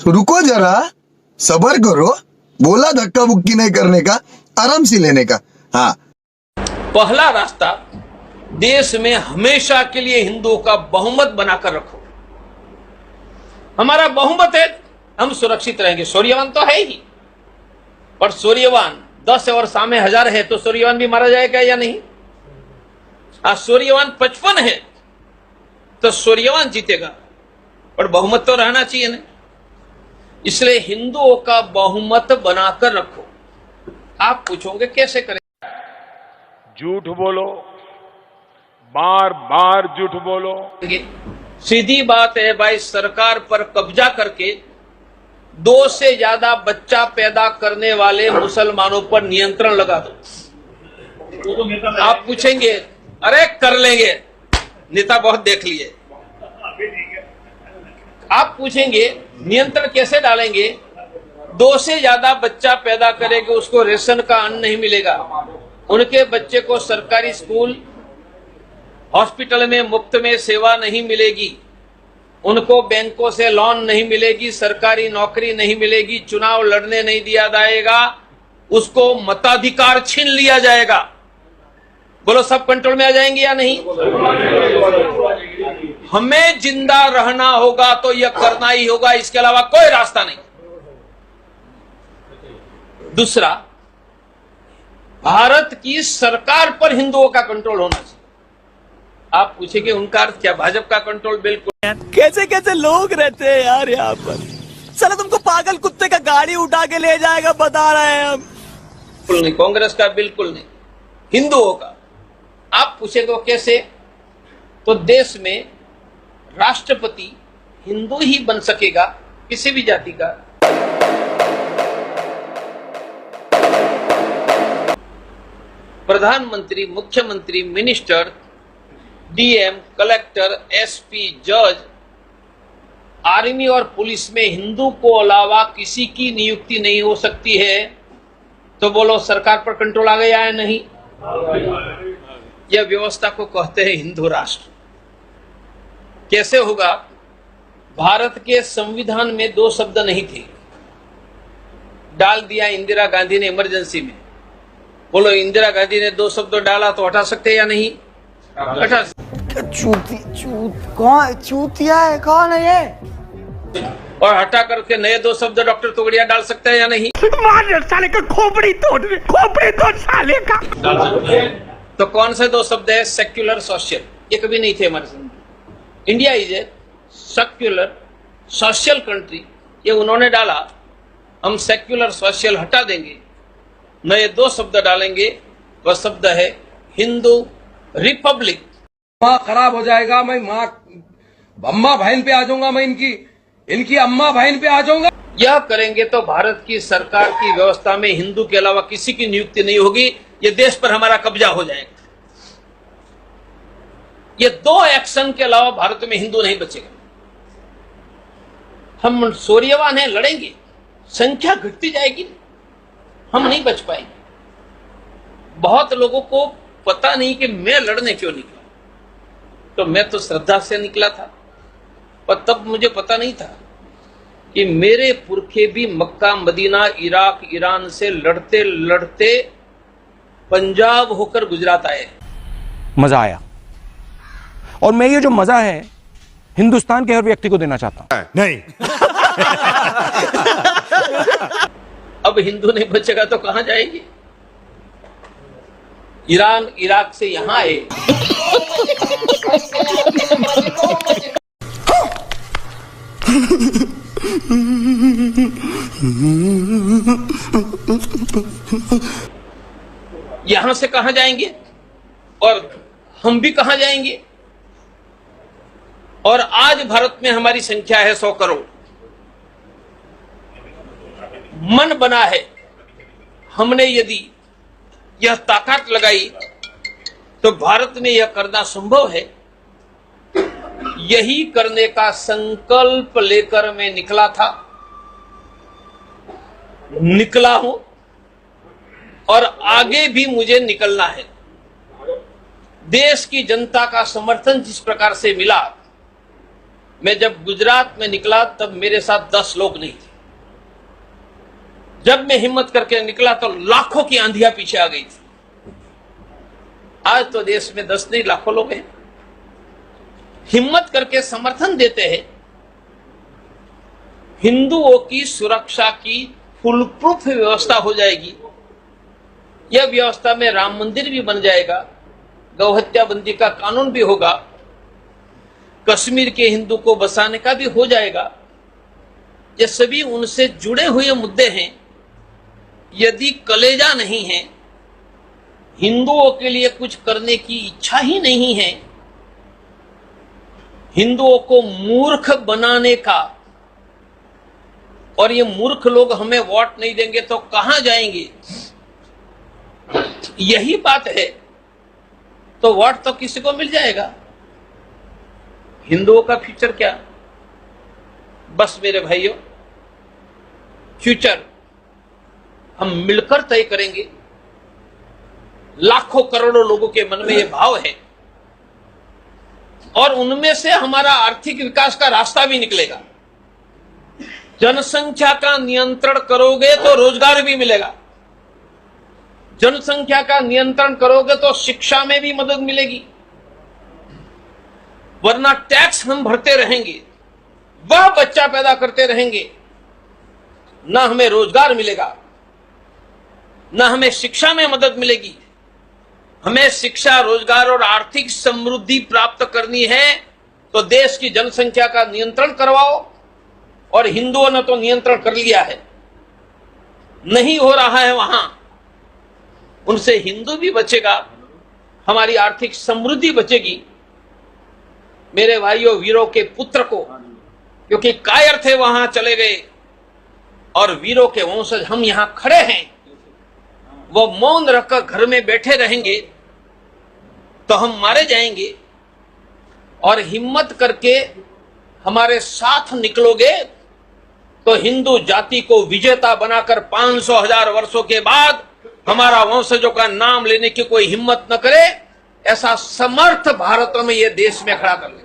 रुको जरा, सबर करो, बोला धक्का बुक्की नहीं करने का, आराम से लेने का। हाँ, पहला रास्ता देश में हमेशा के लिए हिंदुओं का बहुमत बनाकर रखो। हमारा बहुमत है, हम सुरक्षित रहेंगे। सूर्यवान तो है ही, पर सूर्यवान 10 और सामने 1000 है तो सूर्यवान भी मारा जाएगा या नहीं? आज सूर्यवान 55 है तो सूर्यवान जीतेगा, पर बहुमत तो रहना चाहिए ना। इसलिए हिंदुओं का बहुमत बनाकर रखो। आप पूछोगे कैसे करें? झूठ बोलो, बार बार झूठ बोलो। सीधी बात है भाई, सरकार पर कब्जा करके 2 से ज्यादा बच्चा पैदा करने वाले मुसलमानों पर नियंत्रण लगा दो। आप पूछेंगे अरे कर लेंगे, नेता बहुत देख लिए। आप पूछेंगे नियंत्रण कैसे डालेंगे? 2 से ज्यादा बच्चा पैदा करेंगे, उसको रेशन का अन्न नहीं मिलेगा, उनके बच्चे को सरकारी स्कूल हॉस्पिटल में मुफ्त में सेवा नहीं मिलेगी, उनको बैंकों से लोन नहीं मिलेगी, सरकारी नौकरी नहीं मिलेगी, चुनाव लड़ने नहीं दिया जाएगा, उसको मताधिकार छीन लिया जाएगा। बोलो सब कंट्रोल में आ जाएंगे या नहीं? हमें जिंदा रहना होगा तो यह करना ही होगा, इसके अलावा कोई रास्ता नहीं। दूसरा, भारत की सरकार पर हिंदुओं का कंट्रोल होना चाहिए। आप पूछेंगे उनका अर्थ क्या? भाजपा का कंट्रोल बिल्कुल। कैसे कैसे लोग रहते हैं यार यहाँ पर। साला तुमको पागल कुत्ते का गाड़ी उठा के ले जाएगा, बता रहे हैं हम। बिल्कुल नहीं, कांग्रेस का बिल्कुल नहीं, हिंदुओं का। आप पूछेंगे वो कैसे? तो देश में राष्ट्रपति हिंदू ही बन सकेगा, किसी भी जाति का। प्रधानमंत्री, मुख्यमंत्री, मिनिस्टर, डीएम, कलेक्टर, एसपी, जज, आर्मी और पुलिस में हिंदू को अलावा किसी की नियुक्ति नहीं हो सकती है। तो बोलो सरकार पर कंट्रोल आ गया है? नहीं। यह व्यवस्था को कहते हैं हिंदू राष्ट्र। कैसे होगा? भारत के संविधान में 2 शब्द नहीं थे, डाल दिया इंदिरा गांधी ने इमरजेंसी में। बोलो इंदिरा गांधी ने 2 शब्द डाला तो हटा सकते हैं या नहीं? हटा। चूतिया है, कौन है ये? और हटा करके नए 2 शब्द डॉक्टर तोगड़िया डाल सकते हैं या नहीं? मार साले का खोपड़ी तोड़ साले का। डाल सकते हैं। तो कौन से 2 शब्द है? Secular, social. ये कभी नहीं थे हमारे संविधान। India is a secular social country, ये उन्होंने डाला। हम सेक्युलर सोशल हटा देंगे, नए 2 शब्द डालेंगे। वह शब्द है हिंदू रिपब्लिक। माँ खराब हो जाएगा, मैं माँ अम्मा बहन पे आ जाऊंगा, मैं इनकी अम्मा बहन पे आ जाऊंगा। यह करेंगे तो भारत की सरकार की व्यवस्था में हिंदू के अलावा किसी की नियुक्ति नहीं होगी। ये देश पर हमारा कब्जा हो जाएगा। ये 2 एक्शन के अलावा भारत में हिंदू नहीं बचेगा। हम सूर्यवान हैं, लड़ेंगे, संख्या घटती जाएगी, हम नहीं बच पाएंगे। बहुत लोगों को पता नहीं कि मैं लड़ने क्यों निकला। तो मैं तो श्रद्धा से निकला था, पर तब मुझे पता नहीं था कि मेरे पुरखे भी मक्का, मदीना, इराक, ईरान से लड़ते लड़ते पंजाब होकर गुजरात आए। मजा आया, और मैं ये जो मजा है हिंदुस्तान के हर व्यक्ति को देना चाहता हूं। नहीं। अब हिंदू नहीं बचेगा तो कहां जाएंगे? ईरान, इराक से यहां आए। यहां से कहां जाएंगे? और हम भी कहां जाएंगे? और आज भारत में हमारी संख्या है 100 करोड़। मन बना है, हमने यदि यह ताकत लगाई तो भारत में यह करना संभव है। यही करने का संकल्प लेकर मैं निकला था, निकला हूं, और आगे भी मुझे निकलना है। देश की जनता का समर्थन जिस प्रकार से मिला, मैं जब गुजरात में निकला तब मेरे साथ 10 लोग नहीं थे। जब मैं हिम्मत करके निकला तो लाखों की आंधियां पीछे आ गई थी। आज तो देश में 10 नहीं लाखों लोग हैं, हिम्मत करके समर्थन देते हैं। हिंदुओं की सुरक्षा की फुल प्रूफ व्यवस्था हो जाएगी। यह व्यवस्था में राम मंदिर भी बन जाएगा, गौहत्या बंदी का कानून भी होगा, कश्मीर के हिंदू को बसाने का भी हो जाएगा। ये सभी उनसे जुड़े हुए मुद्दे हैं। यदि कलेजा नहीं है, हिंदुओं के लिए कुछ करने की इच्छा ही नहीं है, हिंदुओं को मूर्ख बनाने का, और ये मूर्ख लोग हमें वोट नहीं देंगे तो कहां जाएंगे, यही बात है, तो वोट तो किसी को मिल जाएगा। हिंदुओं का फ्यूचर क्या? बस मेरे भाइयों, फ्यूचर हम मिलकर तय करेंगे। लाखों करोड़ों लोगों के मन में यह भाव है और उनमें से हमारा आर्थिक विकास का रास्ता भी निकलेगा। जनसंख्या का नियंत्रण करोगे तो रोजगार भी मिलेगा, जनसंख्या का नियंत्रण करोगे तो शिक्षा में भी मदद मिलेगी, वरना टैक्स हम भरते रहेंगे, वह बच्चा पैदा करते रहेंगे, ना हमें रोजगार मिलेगा, ना हमें शिक्षा में मदद मिलेगी। हमें शिक्षा, रोजगार और आर्थिक समृद्धि प्राप्त करनी है तो देश की जनसंख्या का नियंत्रण करवाओ, और हिंदुओं ने तो नियंत्रण कर लिया है, नहीं हो रहा है वहां, उनसे हिंदू भी बचेगा, हमारी आर्थिक समृद्धि बचेगी। मेरे भाइयों, वीरों के पुत्र को, क्योंकि कायर थे वहां चले गए, और वीरों के वंशज हम यहां खड़े हैं, वो मौन रखकर घर में बैठे रहेंगे तो हम मारे जाएंगे। और हिम्मत करके हमारे साथ निकलोगे तो हिंदू जाति को विजेता बनाकर 500,000 वर्षों के बाद हमारा वंशजों का नाम लेने की कोई हिम्मत न करे, ऐसा समर्थ भारत में यह देश में खड़ा कर ले।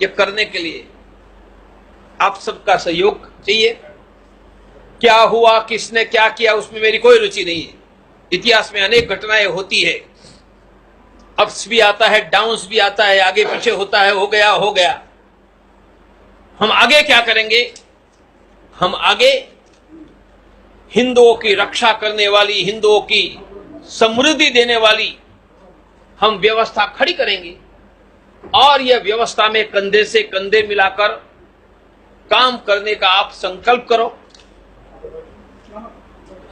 ये करने के लिए आप सबका सहयोग चाहिए। क्या हुआ, किसने क्या किया, उसमें मेरी कोई रुचि नहीं है। इतिहास में अनेक घटनाएं होती है, अप्स भी आता है, डाउन्स भी आता है, आगे पीछे होता है, हो गया हो गया। हम आगे क्या करेंगे? हम आगे हिंदुओं की रक्षा करने वाली, हिंदुओं की समृद्धि देने वाली हम व्यवस्था खड़ी करेंगे, और यह व्यवस्था में कंधे से कंधे मिलाकर काम करने का आप संकल्प करो।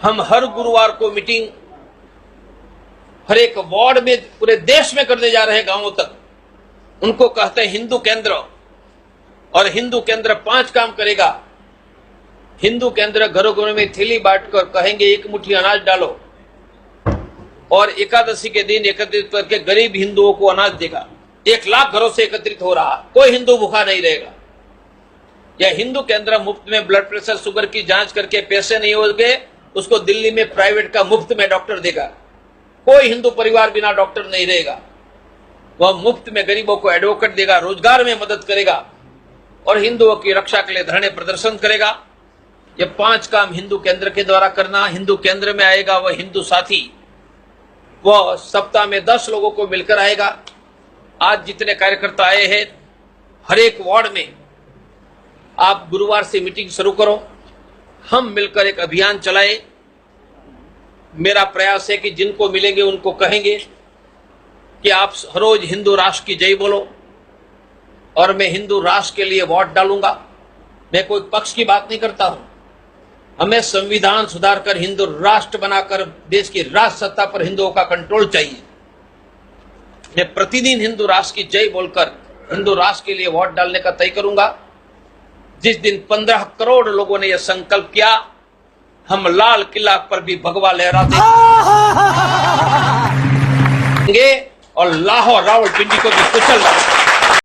हम हर गुरुवार को मीटिंग हर एक वार्ड में पूरे देश में करने जा रहे हैं, गांवों तक। उनको कहते हैं हिंदू केंद्र, और हिंदू केंद्र 5 काम करेगा। हिंदू केंद्र घरों घरों में थैली बांटकर कहेंगे 1 मुट्ठी अनाज डालो, और एकादशी के दिन एकत्रित करके गरीब हिंदुओं को अनाज देगा। 1 लाख घरों से एकत्रित हो रहा, कोई हिंदू भूखा नहीं रहेगा। यह हिंदू केंद्र मुफ्त में ब्लड प्रेशर, शुगर की जांच करके पैसे नहीं हो गए, उसको दिल्ली में प्राइवेट का मुफ्त में डॉक्टर देगा। कोई हिंदू परिवार बिना डॉक्टर नहीं रहेगा। वह मुफ्त में गरीबों को एडवोकेट देगा, रोजगार में मदद करेगा, और हिंदुओं की रक्षा के लिए धरने प्रदर्शन करेगा। ये 5 काम हिंदू केंद्र के द्वारा करना। हिंदू केंद्र में आएगा वह हिंदू साथी, वह सप्ताह में 10 लोगों को मिलकर आएगा। आज जितने कार्यकर्ता आए हैं, हर एक वार्ड में आप गुरुवार से मीटिंग शुरू करो, हम मिलकर एक अभियान चलाए। मेरा प्रयास है कि जिनको मिलेंगे उनको कहेंगे कि आप हर रोज हिंदू राष्ट्र की जय बोलो, और मैं हिंदू राष्ट्र के लिए वोट डालूंगा। मैं कोई पक्ष की बात नहीं करता हूं। हमें संविधान सुधार कर हिंदू राष्ट्र बनाकर देश की राष्ट्र सत्ता पर हिंदुओं का कंट्रोल चाहिए। मैं प्रतिदिन हिंदू राष्ट्र की जय बोलकर हिंदू राष्ट्र के लिए वोट डालने का तय करूंगा। जिस दिन 15 करोड़ लोगों ने यह संकल्प किया, हम लाल किला पर भी भगवा लहराते और लाहौर रावलपिंडी को भी कुचल